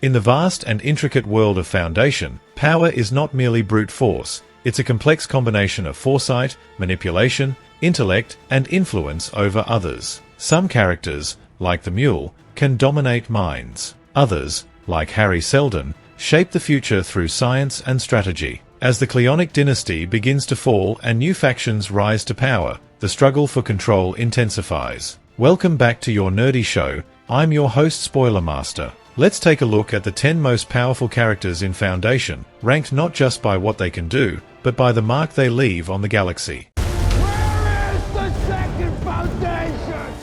In the vast and intricate world of Foundation, power is not merely brute force, it's a complex combination of foresight, manipulation, intellect, and influence over others. Some characters, like the Mule, can dominate minds. Others, like Hari Seldon, shape the future through science and strategy. As the Cleonic dynasty begins to fall and new factions rise to power, the struggle for control intensifies. Welcome back to your nerdy show. I'm your host Spoiler Master. Let's take a look at the 10 most powerful characters in Foundation, ranked not just by what they can do, but by the mark they leave on the galaxy. Where is the second Foundation?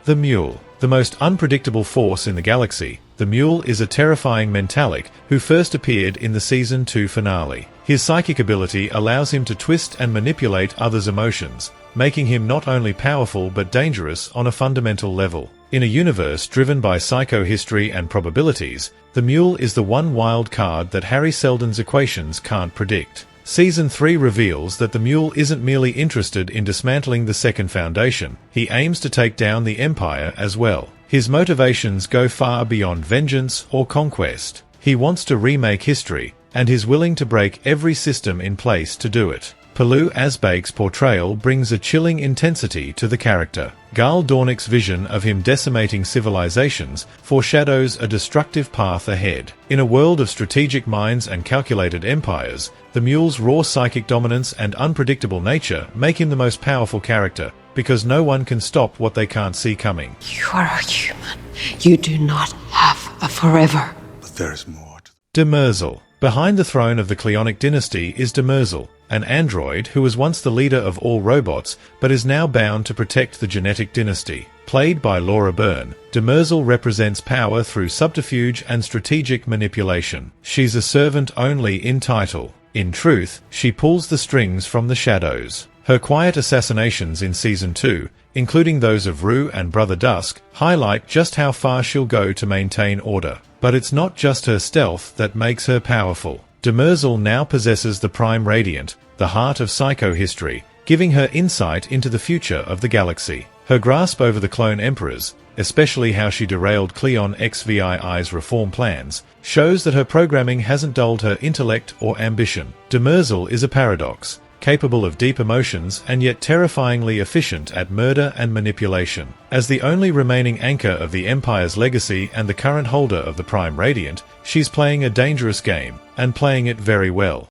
The Mule. The most unpredictable force in the galaxy, the Mule is a terrifying mentalic who first appeared in the Season 2 finale. His psychic ability allows him to twist and manipulate others' emotions, making him not only powerful but dangerous on a fundamental level. In a universe driven by psychohistory and probabilities, the Mule is the one wild card that Hari Seldon's equations can't predict. Season 3 reveals that the Mule isn't merely interested in dismantling the Second Foundation, he aims to take down the Empire as well. His motivations go far beyond vengeance or conquest. He wants to remake history, and is willing to break every system in place to do it. Palu Asbake's portrayal brings a chilling intensity to the character. Gaal Dornick's vision of him decimating civilizations foreshadows a destructive path ahead. In a world of strategic minds and calculated empires, the Mule's raw psychic dominance and unpredictable nature make him the most powerful character, because no one can stop what they can't see coming. You are a human. You do not have a forever. But there is more. Demerzel. Behind the throne of the Cleonic dynasty is Demerzel, an android who was once the leader of all robots but is now bound to protect the genetic dynasty. Played by Laura Byrne, Demerzel represents power through subterfuge and strategic manipulation. She's a servant only in title. In truth, she pulls the strings from the shadows. Her quiet assassinations in Season 2, including those of Rue and Brother Dusk, highlight just how far she'll go to maintain order. But it's not just her stealth that makes her powerful. Demerzel now possesses the Prime Radiant, the heart of psychohistory, giving her insight into the future of the galaxy. Her grasp over the clone emperors, especially how she derailed Cleon XVII's reform plans, shows that her programming hasn't dulled her intellect or ambition. Demerzel is a paradox, capable of deep emotions and yet terrifyingly efficient at murder and manipulation. As the only remaining anchor of the Empire's legacy and the current holder of the Prime Radiant, she's playing a dangerous game, and playing it very well.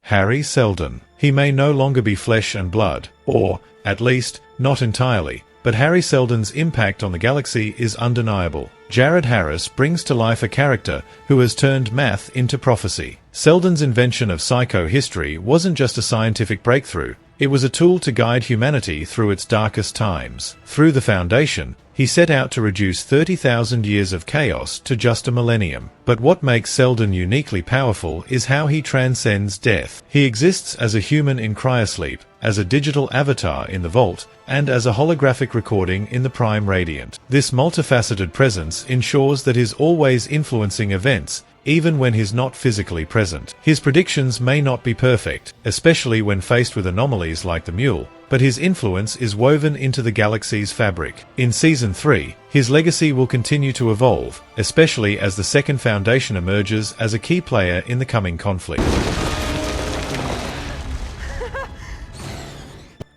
Hari Seldon. He may no longer be flesh and blood, or, at least, not entirely, but Hari Seldon's impact on the galaxy is undeniable. Jared Harris brings to life a character who has turned math into prophecy. Seldon's invention of psychohistory wasn't just a scientific breakthrough, it was a tool to guide humanity through its darkest times. Through the Foundation, he set out to reduce 30,000 years of chaos to just a millennium. But what makes Seldon uniquely powerful is how he transcends death. He exists as a human in cryosleep, as a digital avatar in the Vault, and as a holographic recording in the Prime Radiant. This multifaceted presence ensures that he's always influencing events, even when he's not physically present. His predictions may not be perfect, especially when faced with anomalies like the Mule, but his influence is woven into the galaxy's fabric. In Season 3, his legacy will continue to evolve, especially as the Second Foundation emerges as a key player in the coming conflict.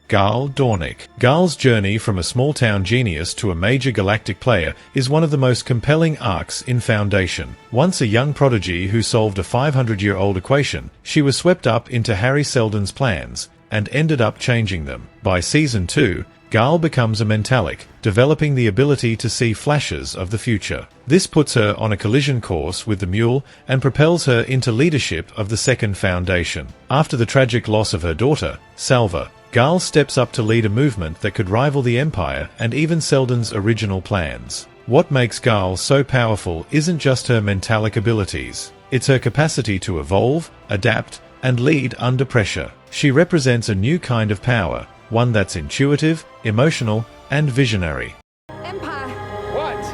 Gaal Dornick. Gaal's journey from a small-town genius to a major galactic player is one of the most compelling arcs in Foundation. Once a young prodigy who solved a 500-year-old equation, she was swept up into Hari Seldon's plans, and ended up changing them. By Season 2, Gaal becomes a mentalic, developing the ability to see flashes of the future. This puts her on a collision course with the Mule and propels her into leadership of the Second Foundation. After the tragic loss of her daughter, Salva, Gaal steps up to lead a movement that could rival the Empire and even Seldon's original plans. What makes Gaal so powerful isn't just her mentalic abilities. It's her capacity to evolve, adapt, and lead under pressure. She represents a new kind of power, one that's intuitive, emotional, and visionary. Empire! What?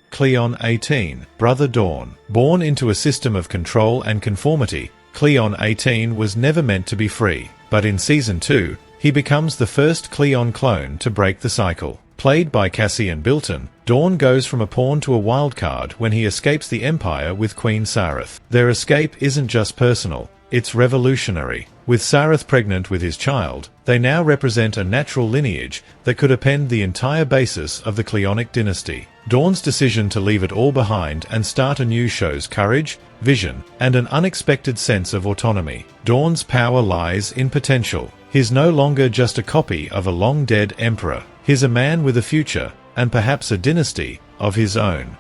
Cleon 18, Brother Dawn. Born into a system of control and conformity, Cleon 18 was never meant to be free. But in Season 2, He becomes the first Cleon clone to break the cycle. Played by Cassian Bilton, Dorn goes from a pawn to a wildcard when he escapes the Empire with Queen Sareth. Their escape isn't just personal, it's revolutionary. With Sareth pregnant with his child, they now represent a natural lineage that could append the entire basis of the Cleonic dynasty. Dorn's decision to leave it all behind and start anew shows courage, vision, and an unexpected sense of autonomy. Dorn's power lies in potential. He's no longer just a copy of a long-dead emperor. He's a man with a future, and perhaps a dynasty, of his own.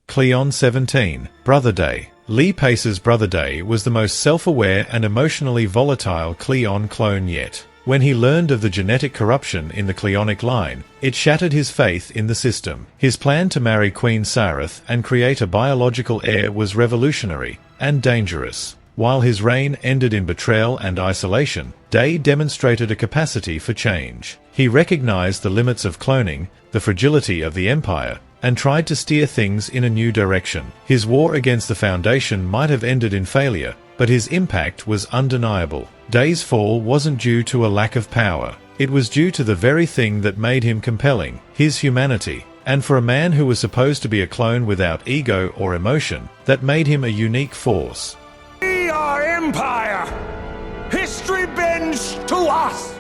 Cleon 17, Brother Day. Lee Pace's Brother Day was the most self-aware and emotionally volatile Cleon clone yet. When he learned of the genetic corruption in the Cleonic line, it shattered his faith in the system. His plan to marry Queen Sareth and create a biological heir was revolutionary and dangerous. While his reign ended in betrayal and isolation, Day demonstrated a capacity for change. He recognized the limits of cloning, the fragility of the Empire, and tried to steer things in a new direction. His war against the Foundation might have ended in failure, but his impact was undeniable. Day's fall wasn't due to a lack of power. It was due to the very thing that made him compelling, his humanity. And for a man who was supposed to be a clone without ego or emotion, that made him a unique force. We are Empire! History bends to us!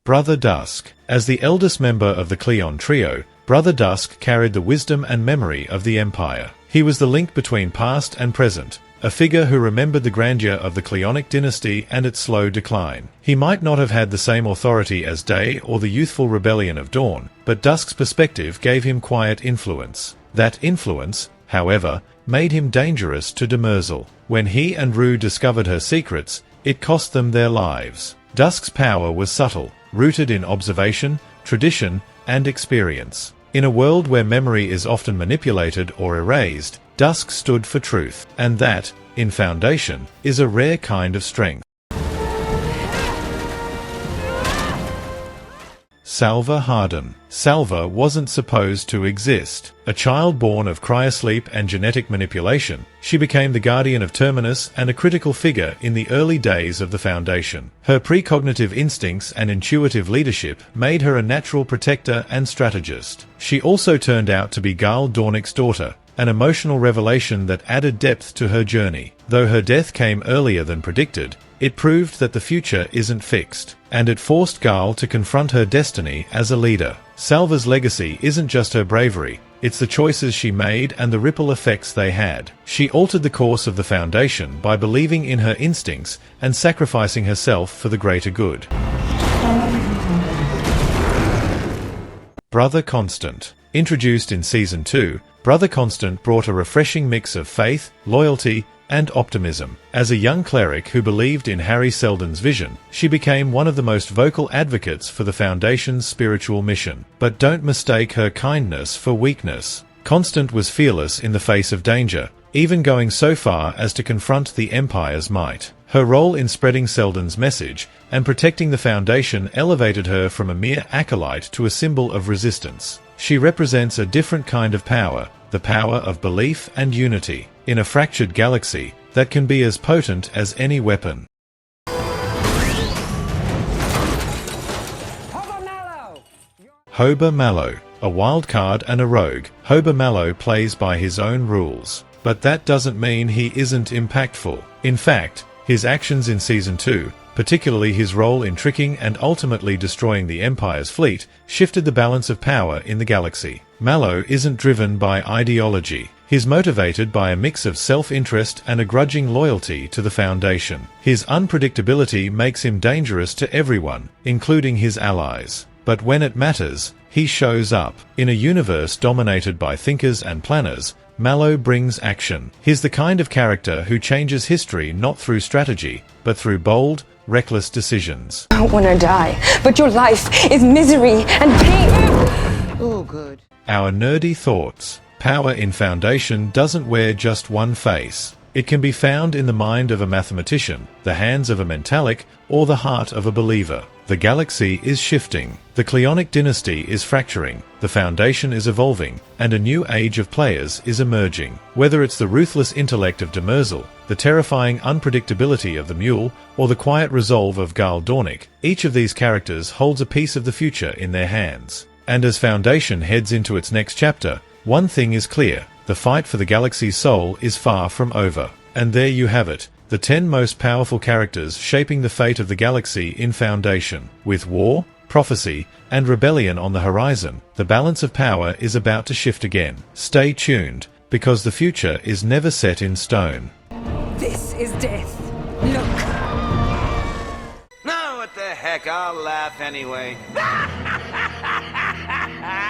Brother Dusk. As the eldest member of the Cleon trio, Brother Dusk carried the wisdom and memory of the Empire. He was the link between past and present, a figure who remembered the grandeur of the Cleonic dynasty and its slow decline. He might not have had the same authority as Day or the youthful rebellion of Dawn, but Dusk's perspective gave him quiet influence. That influence, however, made him dangerous to Demerzel. When he and Rue discovered her secrets, it cost them their lives. Dusk's power was subtle, rooted in observation, tradition, and experience. In a world where memory is often manipulated or erased, Dusk stood for truth, and that, in Foundation, is a rare kind of strength. Salva Harden. Salva wasn't supposed to exist. A child born of cryosleep and genetic manipulation, she became the guardian of Terminus and a critical figure in the early days of the Foundation. Her precognitive instincts and intuitive leadership made her a natural protector and strategist. She also turned out to be Gaal Dornick's daughter, an emotional revelation that added depth to her journey. Though her death came earlier than predicted, it proved that the future isn't fixed, and it forced Gaal to confront her destiny as a leader. Salva's legacy isn't just her bravery, it's the choices she made and the ripple effects they had. She altered the course of the Foundation by believing in her instincts and sacrificing herself for the greater good. Brother Constant. Introduced in Season 2, Brother Constant brought a refreshing mix of faith, loyalty, and optimism. As a young cleric who believed in Hari Seldon's vision, she became one of the most vocal advocates for the Foundation's spiritual mission. But don't mistake her kindness for weakness. Constant was fearless in the face of danger, even going so far as to confront the Empire's might. Her role in spreading Seldon's message and protecting the Foundation elevated her from a mere acolyte to a symbol of resistance. She represents a different kind of power, the power of belief and unity, in a fractured galaxy that can be as potent as any weapon. Hoba Mallow. A wild card and a rogue, Hoba Mallow plays by his own rules. But that doesn't mean he isn't impactful. In fact, his actions in Season 2, particularly his role in tricking and ultimately destroying the Empire's fleet, shifted the balance of power in the galaxy. Mallow isn't driven by ideology. He's motivated by a mix of self-interest and a grudging loyalty to the Foundation. His unpredictability makes him dangerous to everyone, including his allies. But when it matters, he shows up. In a universe dominated by thinkers and planners, Mallow brings action. He's the kind of character who changes history not through strategy, but through bold, reckless decisions. I don't want to die, but your life is misery and pain. Oh, good. Our nerdy thoughts. Power in Foundation doesn't wear just one face. It can be found in the mind of a mathematician, the hands of a mentalic, or the heart of a believer. The galaxy is shifting. The Cleonic dynasty is fracturing. The Foundation is evolving, and a new age of players is emerging. Whether it's the ruthless intellect of Demerzel, the terrifying unpredictability of the Mule, or the quiet resolve of Gaal Dornick, each of these characters holds a piece of the future in their hands. And as Foundation heads into its next chapter, one thing is clear: the fight for the galaxy's soul is far from over. And there you have it, the 10 most powerful characters shaping the fate of the galaxy in Foundation. With war, prophecy, and rebellion on the horizon, the balance of power is about to shift again. Stay tuned, because the future is never set in stone. This is death. Look. No, what the heck, I'll laugh anyway.